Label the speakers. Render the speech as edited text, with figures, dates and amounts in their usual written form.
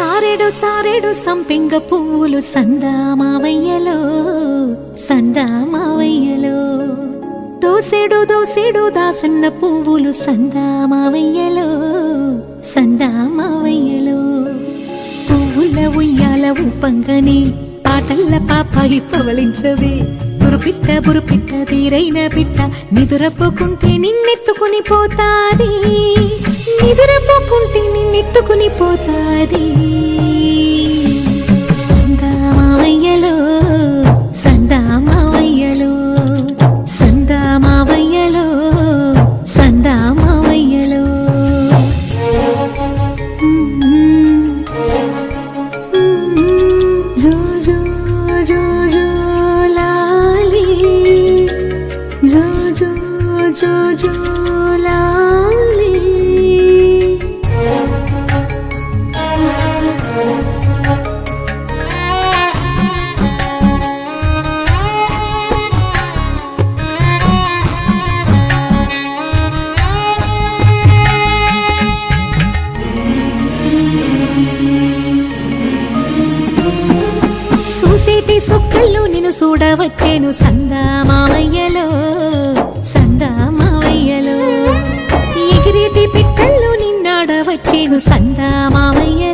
Speaker 1: చారెడు చారెడు సంపెంగ పువ్వులు సందామావయ్యలో సందామావయ్యలో దోసెడు దోసెడు దాసన్న పువ్వులు సందామావయ్యలో సందామావయ్యలో పువ్వుల ఉయ్యాల ఊపంగని పాటల్ల పాపాయి పవళించవే బురుపిట్ట తీరైన పిట్ట నిదురపోకుంటే నిన్నెత్తుకుని పోతాది నిదురపోకుంటే నిన్నెత్తుకుని పోతాది సందామావయ్యలో సందామావయ్యలో సందామావయ్యలో సందామావయ్యలో జో జో జో జో లాలి జో జో జో జో లాలి చూసేటి సుక్కల్లో నిన్ను చూడవచ్చేను సందామావయ్యలో సందామావయ్యలో ఎగిరేటి పిట్టల్లో నిన్నాడవచ్చేను సందామావయ్య